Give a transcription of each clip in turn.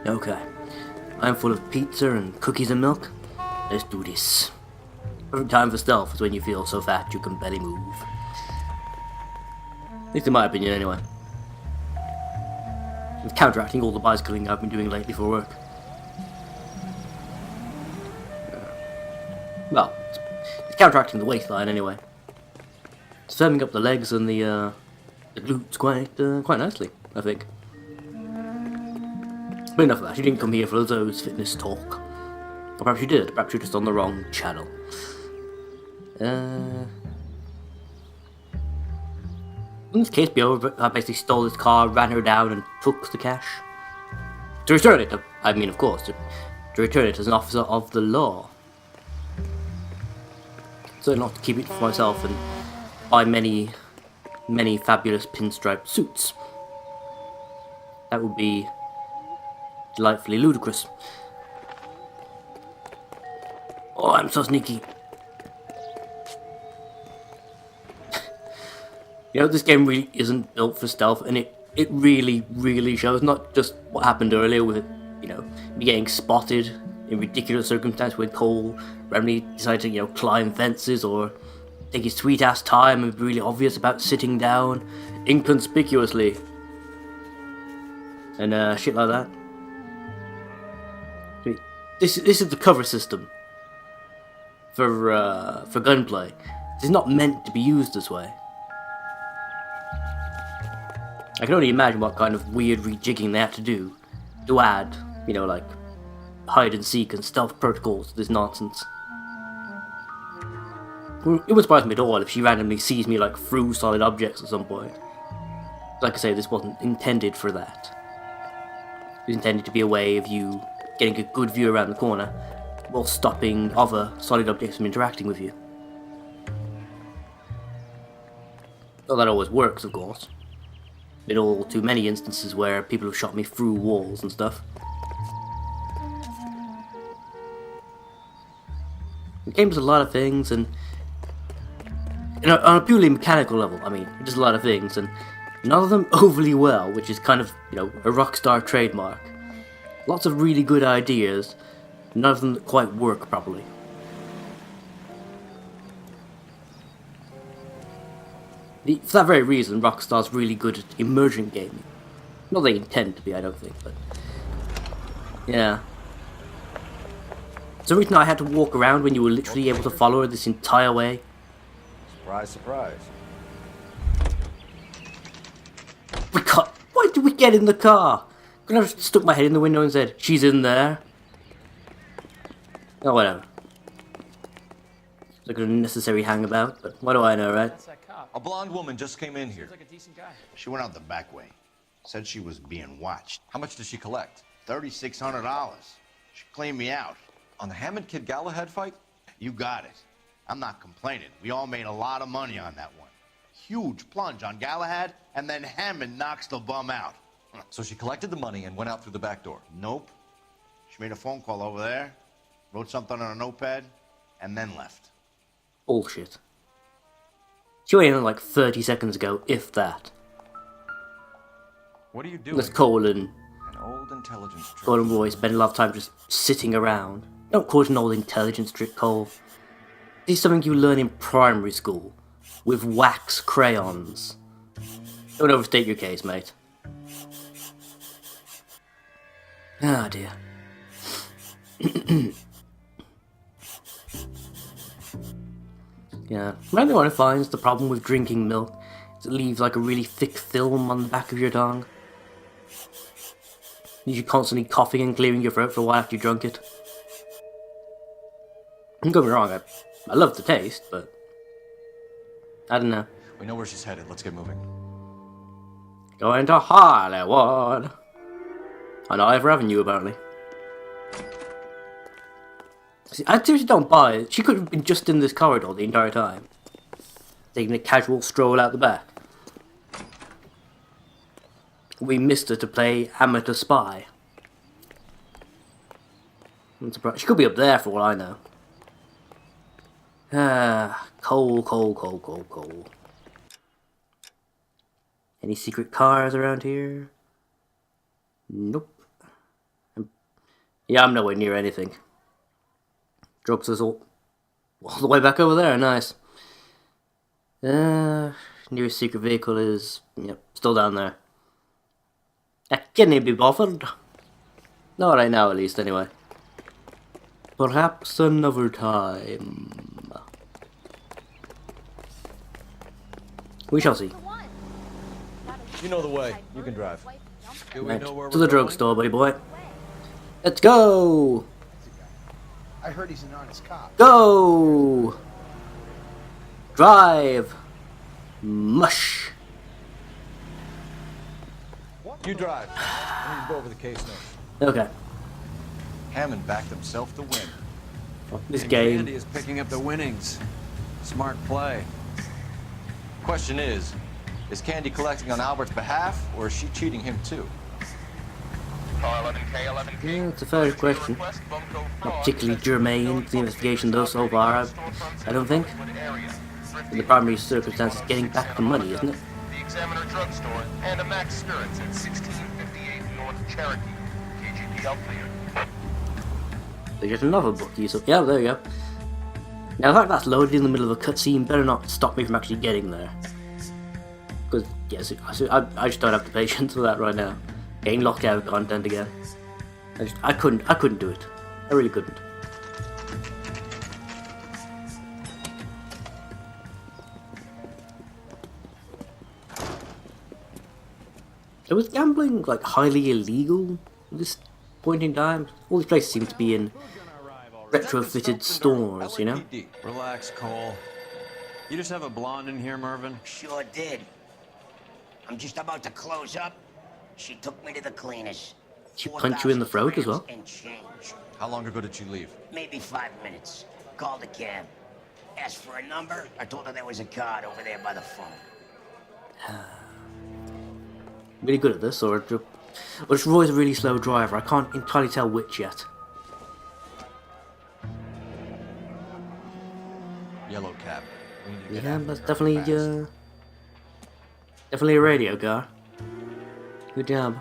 Okay. I'm full of pizza and cookies and milk. Let's do this. Perfect time for stealth is when you feel so fat you can barely move. At least in my opinion, anyway. It's counteracting all the bicycling I've been doing lately for work. Well, it's counteracting the waistline anyway. It's firming up the legs and the glutes quite nicely, I think. But enough of that. You didn't come here for those fitness talk. Or perhaps you did. Perhaps you're just on the wrong channel. In this case, I basically stole his car, ran her down, and took the cash. To return it, I mean, of course, to return it as an officer of the law. So not to keep it for myself and buy many fabulous pinstripe suits. That would be delightfully ludicrous. Oh, I'm so sneaky. You know, this game really isn't built for stealth, and it really shows. Not just what happened earlier with, you know, me getting spotted in ridiculous circumstances when Cole randomly decided to, you know, climb fences or take his sweet ass time and be really obvious about sitting down inconspicuously. And shit like that. I mean, this is the cover system for gunplay. It's not meant to be used this way. I can only imagine what kind of weird rejigging they had to do to add, you know, like hide and seek and stealth protocols to this nonsense. It wouldn't surprise me at all if she randomly sees me like through solid objects at some point. Like I say, this wasn't intended for that. It was intended to be a way of you getting a good view around the corner while stopping other solid objects from interacting with you. Not that always works, of course. Been all too many instances where people have shot me through walls and stuff. The game does a lot of things, and you know, on a purely mechanical level, I mean, it does a lot of things, and none of them overly well, which is kind of, you know, a Rockstar trademark. Lots of really good ideas, none of them that quite work properly. For that very reason, Rockstar's really good at emergent gaming. Not they intend to be, I don't think, but yeah. So the reason I had to walk around when you were literally able to follow her this entire way. Surprise, surprise. Why did we get in the car? Couldn't I have just stuck my head in the window and said, "She's in there"? Oh, whatever. It's like a necessary hangabout, but what do I know, right? A blonde woman just came in here. Like a decent guy. She went out the back way. Said she was being watched. How much did she collect? $3,600. She cleaned me out. On the Hammond Kid Galahad fight? You got it. I'm not complaining. We all made a lot of money on that one. Huge plunge on Galahad, and then Hammond knocks the bum out. So she collected the money and went out through the back door? Nope. She made a phone call over there, wrote something on a notepad, and then left. Bullshit. She went in like 30 seconds ago, if that. What are you doing? Let's call and An old intelligence trick. Cole and Roy spend a lot of time just sitting around. Don't call it an old intelligence trick, Cole. This is something you learn in primary school, with wax crayons. Don't overstate your case, mate. Ah, dear. Yeah, another one I find is the problem with drinking milk is it leaves like a really thick film on the back of your tongue. You're constantly coughing and clearing your throat for a while after you drunk it. Don't get me wrong, I love the taste, but I don't know. We know where she's headed. Let's get moving. Going to Hollywood. On Ivor Avenue, apparently. See, I seriously don't buy it. She could have been just in this corridor the entire time, taking a casual stroll out the back. We missed her to play amateur spy. I'm surprised. She could be up there for all I know. Ah, coal. Any secret cars around here? Nope. Yeah, I'm nowhere near anything. Drugs is all the way back over there. Nice. Nearest secret vehicle is, yep, still down there. I can't be bothered. Not right now, at least, anyway. Perhaps another time. We shall see. You know the way. You can drive. Do we Right, know where to we're the going? drugstore, buddy boy. Let's go! I heard he's an honest cop. Go! Drive! Mush! You drive. I need to go over the case notes. Okay. Hammond backed himself to win. Fuck this And game. Candy is picking up the winnings. Smart play. Question is Candy collecting on Albert's behalf, or is she cheating him too? Yeah, it's a fair question. Not particularly germane to the investigation though so far, I don't think. And the primary circumstance is getting back the money, isn't it? The Examiner Drugstore and a Max Spirits at 1658 North Cherokee. KGPL cleared. There's just another bookie, so yeah, there you go. Now the fact that's loaded in the middle of a cutscene better not stop me from actually getting there. Because, yes, I just don't have the patience for that right now. Getting locked out of content again. I couldn't do it. I really couldn't. So was gambling like highly illegal at this point in time? All these places seem to be in retrofitted stores, you know? LAPD. Relax, Cole. You just have a blonde in here, Mervyn? Sure did. I'm just about to close up. She took me to the cleaners. She punched you in the throat as well? And change. How long ago did she leave? Maybe 5 minutes. Called a cab. Asked for a number. I told her there was a card over there by the phone. Really good at this, or just Roy's a really slow driver. I can't entirely tell which yet. Yellow cab. We need to get Yeah, after that's her definitely fast. definitely a radio car. Good job.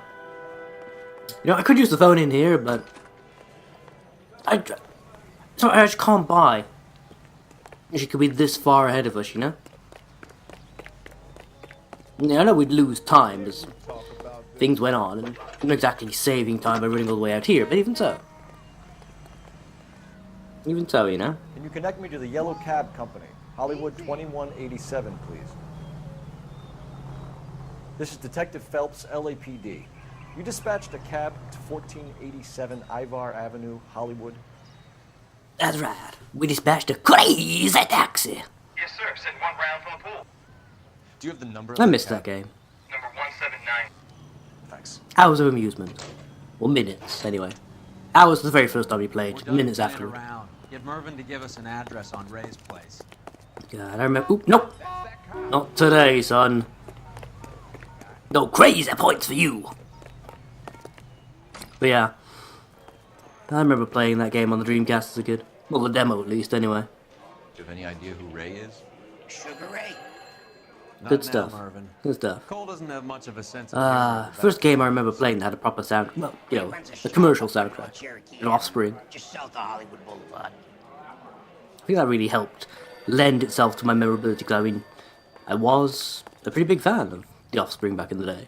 You know, I could use the phone in here, but I just can't buy. She could be this far ahead of us, you know. Yeah, I know we'd lose time as things went on, and not exactly saving time by running all the way out here, but even so. Even so, you know. Can you connect me to the Yellow Cab Company? Hollywood 2187, please. This is Detective Phelps, LAPD. You dispatched a cab to 1487 Ivar Avenue, Hollywood. That's right. We dispatched a crazy taxi. Yes, sir. Send one round from the pool. Do you have the number? of I the missed that cab? game. Number 179. Thanks. Hours of amusement. Well, minutes, anyway. Hours was the very first time we played. We're done Minutes playing afterward. around. Get Mervyn to give us an address on Ray's place. God, I remember. Oop, nope. Not today, son. No crazy points for you. But yeah. I remember playing that game on the Dreamcast as a kid. Well, the demo at least, anyway. Do you have any idea who Ray is? Sugar Ray. Not Good now, stuff. Mervyn. Good stuff. Cole doesn't have much of a sense of humor. First game I remember playing that had a proper sound. Well, you know, the commercial soundtrack. An Offspring. Just south of Hollywood Boulevard. I think that really helped lend itself to my memorability, because I mean, I was a pretty big fan of The Offspring back in the day.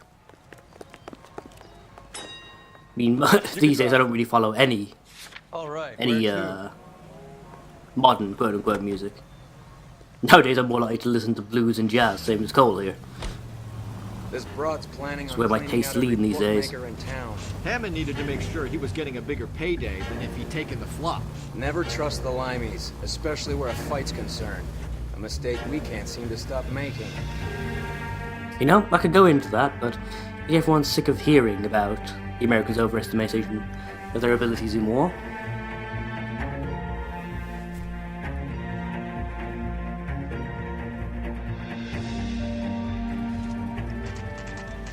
I mean, these days I don't really follow any All right. modern quote-unquote music. Nowadays I'm more likely to listen to blues and jazz, same as Cole here. This broad's planning It's on where my cleaning tastes out every lead these days. bookmaker in town. Hammond needed to make sure he was getting a bigger payday than if he'd taken the flop. Never trust the limeys, especially where a fight's concerned. A mistake we can't seem to stop making. You know, I could go into that, but I think everyone's sick of hearing about the Americans' overestimation of their abilities in war.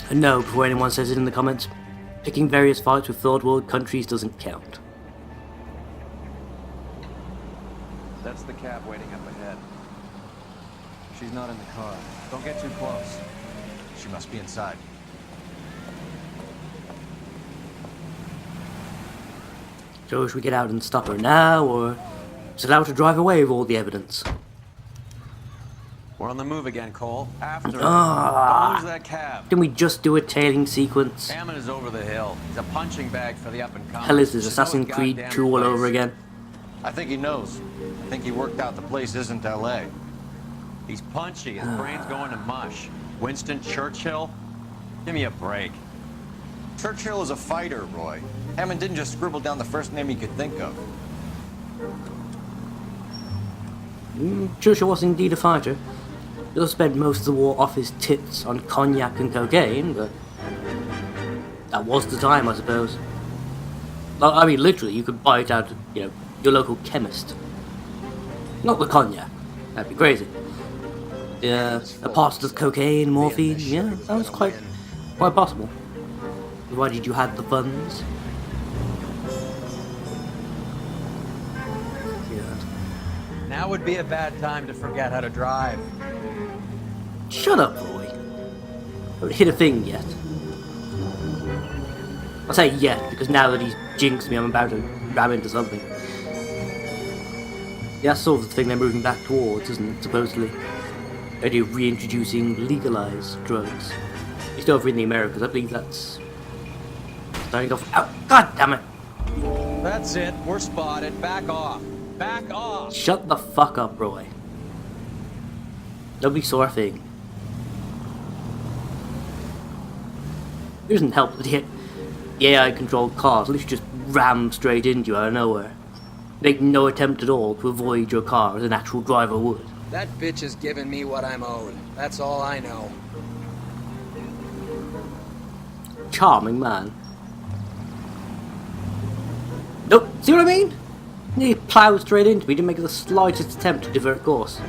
And no, before anyone says it in the comments, picking various fights with third world countries doesn't count. That's the cab waiting up ahead. She's not in the car. Don't get too close. She must be inside. So should we get out and stop her now, or just allow her to drive away with all the evidence? We're on the move again, Cole. After her. Ah. Don't lose that cab. Can we just do a tailing sequence? Hammond is over the hill. He's a punching bag for the up-and-comers. Hell is this, Should know Assassin's his Creed goddamn 2 all place. over again? I think he knows. I think he worked out the place isn't L.A. He's punchy. His brain's going to mush. Winston Churchill? Give me a break. Churchill is a fighter, Roy. Hammond didn't just scribble down the first name he could think of. Churchill was indeed a fighter. He'll spend most of the war off his tits on cognac and cocaine, but that was the time, I suppose. Well, I mean, literally, you could buy it out of, your local chemist. Not the cognac. That'd be crazy. Yeah, a part of cocaine, morphine, yeah, sounds quite possible. Why did you have the funds? Now would be a bad time to forget how to drive. Shut up, Roy. Haven't hit a thing yet. I say yet because now that he's jinxed me, I'm about to ram into something. Yeah, that's sort of the thing they're moving back towards, isn't it? Supposedly. The idea of reintroducing legalized drugs. It's over in the Americas, I believe that's starting off. Oh, god damn it! That's it. We're spotted. Back off. Back off. Shut the fuck up, Roy. Nobody saw a thing. It doesn't help that the AI-controlled cars literally just ram straight into you out of nowhere. Make no attempt at all to avoid your car as an actual driver would. That bitch is giving me what I'm owed. That's all I know. Charming man. Nope, see what I mean? He plowed straight into me, didn't make the slightest attempt to divert course.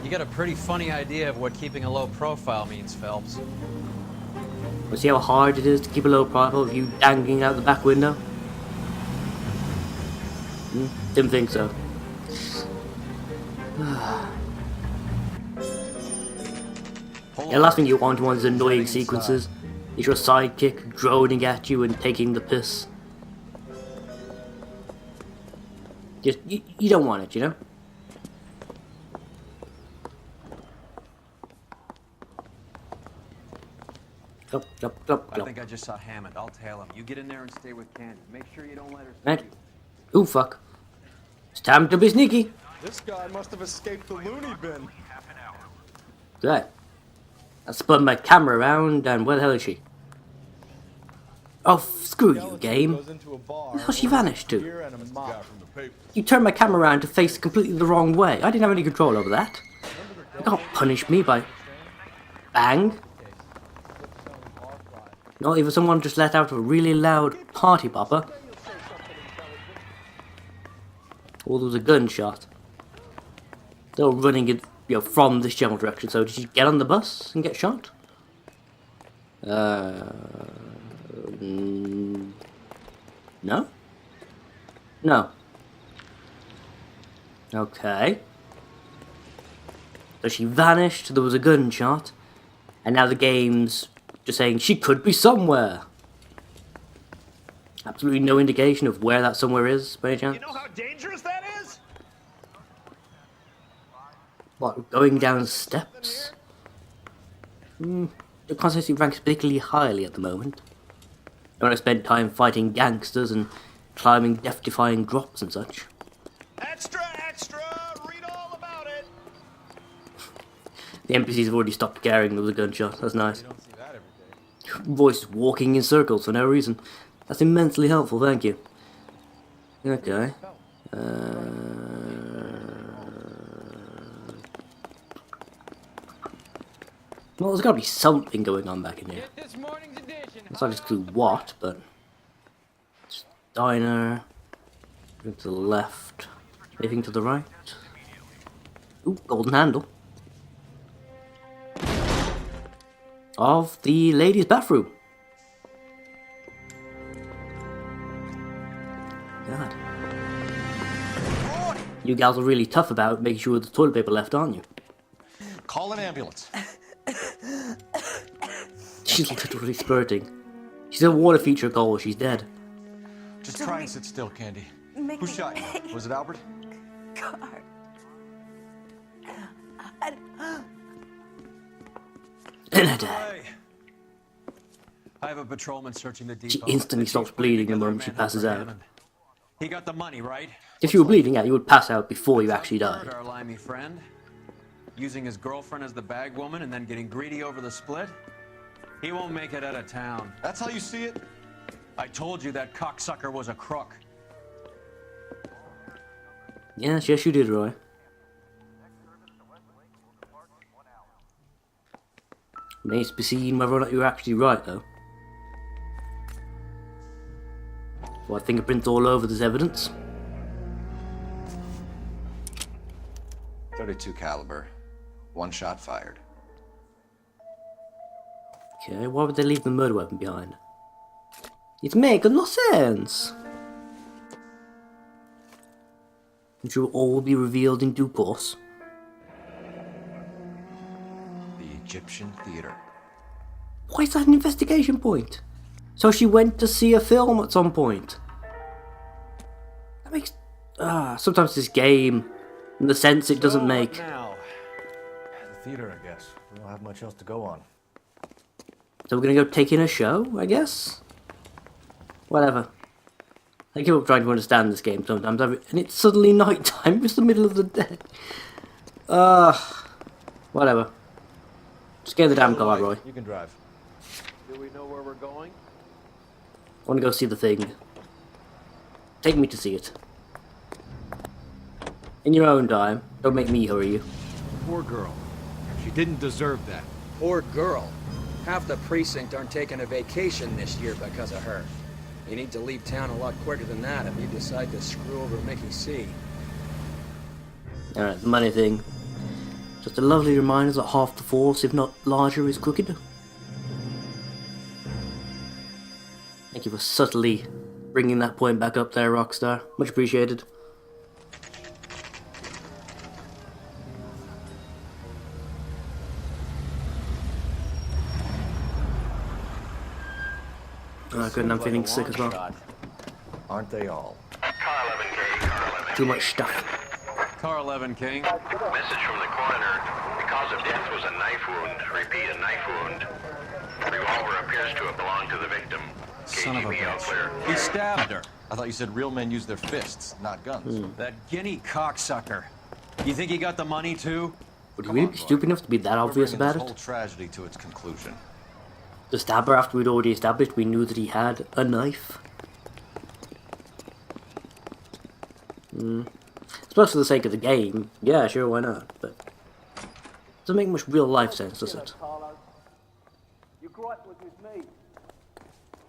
You got a pretty funny idea of what keeping a low profile means, Phelps. Want to see how hard it is to keep a low profile with you dangling out the back window? Didn't think so. The last thing you want in one of these annoying sequences is your sidekick droning at you and taking the piss. Just, you don't want it, you know? Glop, glop, glop, I glop. think I just saw Hammond. I'll tail him. You get in there and stay with Candy. Make sure you don't let her see Right. you. Ooh, fuck. It's time to be sneaky. This guy must have escaped the loony bin. Good. I spun my camera around, and where the hell is she? Oh, screw you, game. Where the hell she vanished to? You turned my camera around to face completely the wrong way. I didn't have any control over that. You can't punish me by... Bang. Not even someone just let out a really loud party popper. Or there was a gunshot. They were running it, from this general direction. So did she get on the bus and get shot? No? No. Okay. So she vanished, there was a gunshot, and now the game's just saying she could be somewhere. Absolutely no indication of where that somewhere is, by any chance. You know how dangerous that is? What, going down steps? The consistency ranks particularly highly at the moment. I want to spend time fighting gangsters and climbing death-defying drops and such. Extra, extra! Read all about it! The NPCs have already stopped caring there was a gunshot. That's nice. Voice walking in circles for no reason. That's immensely helpful, thank you. Okay. Well, there's got to be something going on back in here. It's not just clue what, but... Just diner... To the left... Anything to the right? Ooh, golden handle. Of the ladies' bathroom. God. You gals are really tough about making sure the toilet paper left, aren't you? Call an ambulance. She's literally spurting. She's a water feature goal. She's dead. Just try and sit still, Candy. Make Who me shot you? pay. Was it Albert? God. Hey. I have a patrolman searching the depot. She instantly stops bleeding the moment she passes out. He got the money, right? If you were bleeding out, you would pass out before you actually died. Our limey friend, using his girlfriend as the bag woman and then getting greedy over the split. He won't make it out of town. That's how you see it? I told you that cocksucker was a crook. Yes, you did, Roy. Remains to be seen whether or not you're actually right, though. Well, fingerprints all over this evidence. .22 caliber. One shot fired. Okay, why would they leave the murder weapon behind? It makes no sense. Which will all be revealed in due course. The Egyptian theater. Why is that an investigation point? So she went to see a film at some point. That makes... sometimes this game, in the sense it doesn't make... Now, the theater, I guess. We don't have much else to go on. So we're gonna go take in a show, I guess? Whatever. I keep up trying to understand this game sometimes, and it's suddenly night time. It's the middle of the day. Whatever. Just get the damn car, Roy. You can drive. Do we know where we're going? I want to go see the thing. Take me to see it. In your own time. Don't make me hurry you. Poor girl. She didn't deserve that. Poor girl. Half the precinct aren't taking a vacation this year because of her. You need to leave town a lot quicker than that if you decide to screw over Mickey C. Alright, the money thing. Just a lovely reminder that half the force, if not larger, is crooked. Thank you for subtly bringing that point back up there, Rockstar. Much appreciated. Oh, good, and I'm feeling sick as well. Aren't they all? Car 11K, car 11K. Too much stuff. Car 11, King. Message from the coroner. The cause of death was a knife wound. Repeat, a knife wound. The revolver appears to have belonged to the victim. Son of a KGB all clear. bitch. He stabbed her. I thought you said real men use their fists, not guns. That guinea cocksucker. You think he got the money too? Would you really be stupid enough to be that obvious We're bringing about this whole it? tragedy to its conclusion. To stab her after we'd already established we knew that he had a knife? I suppose for the sake of the game, yeah, sure, why not? But doesn't make much real life sense, does it? Your gripe was with me.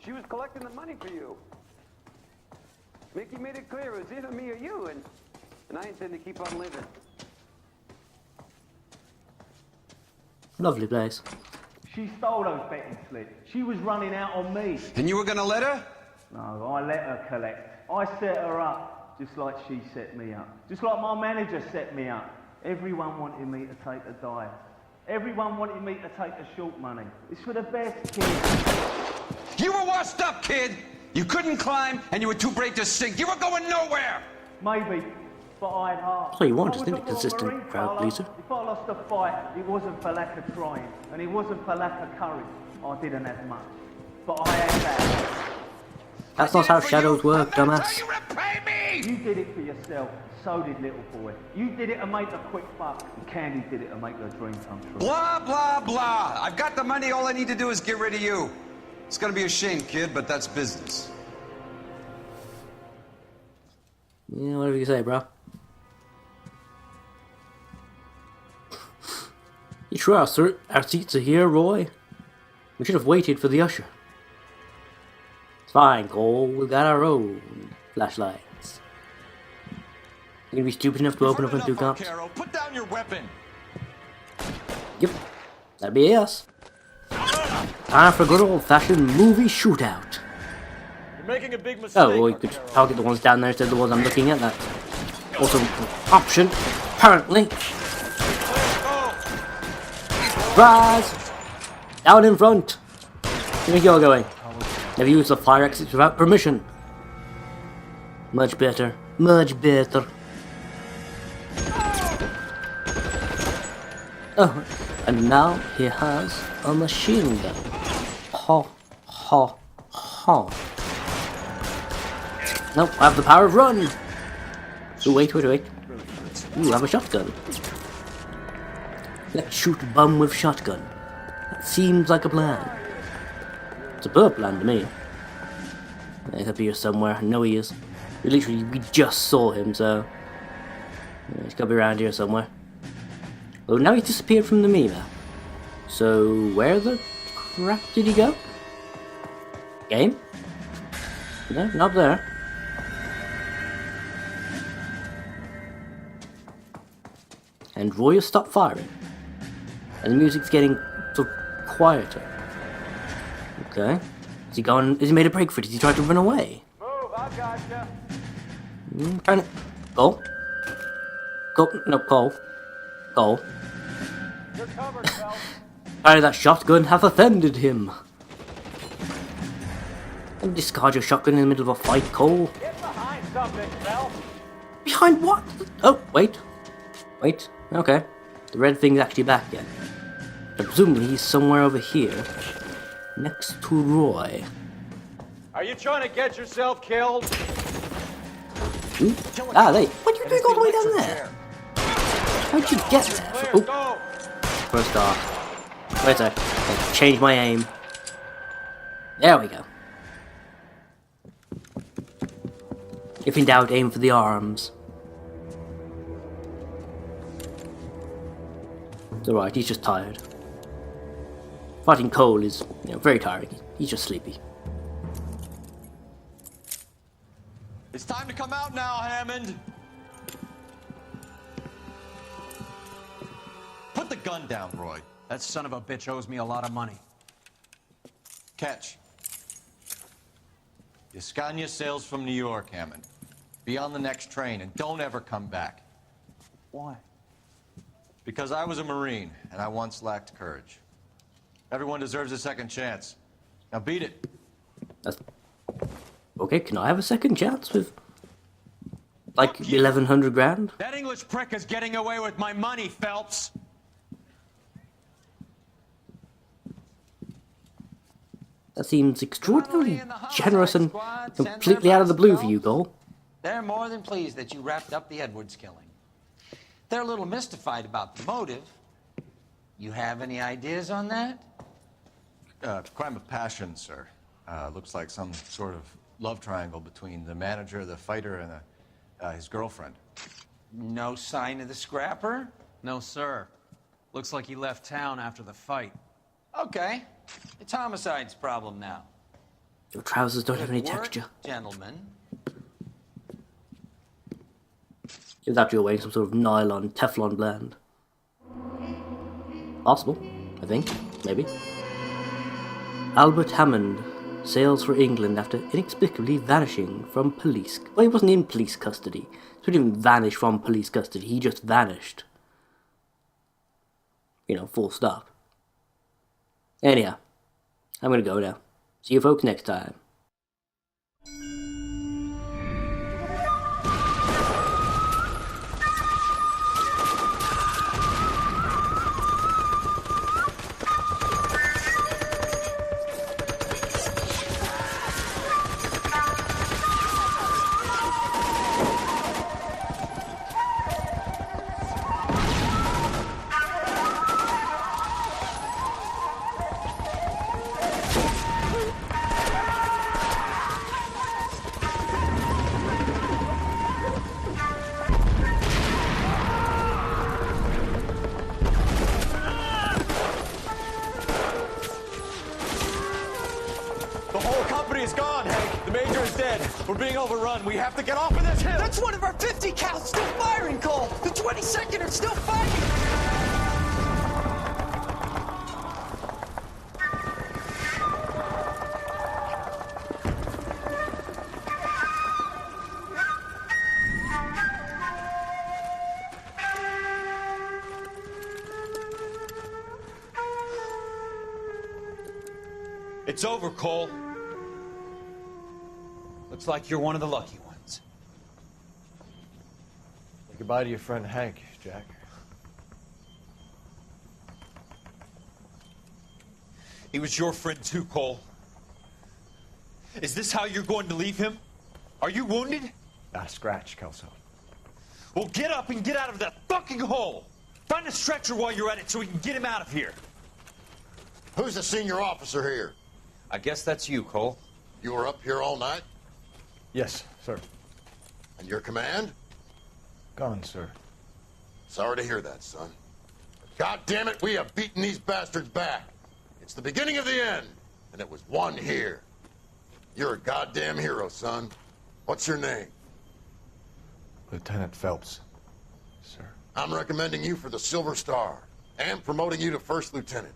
She was collecting the money for you. Mickey made it clear it was either me or you, and I intend to keep on living. Lovely place. She stole those betting slips. She was running out on me. And you were gonna let her? No, I let her collect. I set her up, just like she set me up. Just like my manager set me up. Everyone wanted me to take a dive. Everyone wanted me to take the short money. It's for the best, kid. You were washed up, kid! You couldn't climb, and you were too brave to sink. You were going nowhere! Maybe, but I had heart. That's what you want, I isn't was it? a Consistent Marine crowd fella. pleaser. If I lost a fight, it wasn't for lack of trying, and it wasn't for lack of courage. I didn't have much, but I had that. That's not how shadows work, dumbass. You did it for yourself. So did little boy. You did it to make a quick buck, and Candy did it to make her dream come true. Blah, blah, blah. I've got the money. All I need to do is get rid of you. It's gonna be a shame, kid, but that's business. Yeah, whatever you say, bro. You sure our seats are here, Roy? We should have waited for the usher. It's fine, Cole. We've got our own flashlights. You gonna be stupid enough to open up and do cops? Put down your weapon. Yep, that'd be us. Time for a good old-fashioned movie shootout. You're making a big mistake. Oh, well, you could target the ones down there instead of the ones I'm looking at. That's also an option, apparently. Rise! Down in front! Where do you think you're going? Never use the fire exits without permission. Much better. Much better. Oh, and now he has a machine gun. Ha, ha, ha. Nope, I have the power of run. Ooh, wait. Ooh, I have a shotgun. Let's shoot bum with shotgun. That seems like a plan. It's a bird plan to me. He's up here somewhere. I know he is. We just saw him, so he's gotta be around here somewhere. Oh, now he's disappeared from the meme. So where the crap did he go? Game? No, not there. And Roy has stopped firing. And the music's getting sort of quieter. Okay. Is he gone? Has he made a break for it? Has he tried to run away? Move, I gotcha. Trying to... Go. No, go. You're covered, Phelps. Apparently that shotgun hath offended him. Don't discard your shotgun in the middle of a fight, Cole. Get behind something, Phelps. Behind what? Oh, wait. Okay. The red thing's actually back again. I presume he's somewhere over here. Next to Roy. Are you trying to get yourself killed? Ooh. Ah, there. What are you doing all the way down there? How'd you get there? Oh. First off. Wait a sec. Let's change my aim. There we go. If in doubt, aim for the arms. It's alright, he's just tired. Fighting Cole is, very tiring. He's just sleepy. It's time to come out now, Hammond. Put the gun down, Roy. That son of a bitch owes me a lot of money. Catch. Escania sails from New York, Hammond. Be on the next train and don't ever come back. Why? Because I was a Marine and I once lacked courage. Everyone deserves a second chance. Now beat it. Okay, can I have a second chance with, like, 1,100 grand? That English prick is getting away with my money, Phelps. That seems extraordinarily generous and completely out of the blue for you, Cole. They're more than pleased that you wrapped up the Edwards killing. They're a little mystified about the motive. You have any ideas on that? Crime of passion, sir. Looks like some sort of love triangle between the manager, the fighter, and his girlfriend. No sign of the scrapper? No, sir. Looks like he left town after the fight. Okay. It's homicide's problem now. Your trousers don't have any Good work, texture. gentlemen. Is that you're wearing some sort of nylon, Teflon blend? Possible, I think. Maybe. Albert Hammond sails for England after inexplicably vanishing from police... Well, he wasn't in police custody. He didn't vanish from police custody. He just vanished. Full stop. Anyhow, I'm gonna go now. See you folks next time. We're being overrun. We have to get off of this hill. That's one of our 50 cals still firing, Cole. The 22nd are still fighting. It's over, Cole. Looks like you're one of the lucky ones. Say goodbye to your friend Hank, Jack. He was your friend too, Cole. Is this how you're going to leave him? Are you wounded? Scratch, Kelso. Well, get up and get out of that fucking hole! Find a stretcher while you're at it so we can get him out of here. Who's the senior officer here? I guess that's you, Cole. You were up here all night? Yes, sir. And your command? Gone, sir. Sorry to hear that, son. God damn it, we have beaten these bastards back. It's the beginning of the end, and it was one here. You're a goddamn hero, son. What's your name? Lieutenant Phelps, sir. I'm recommending you for the Silver Star and promoting you to first lieutenant.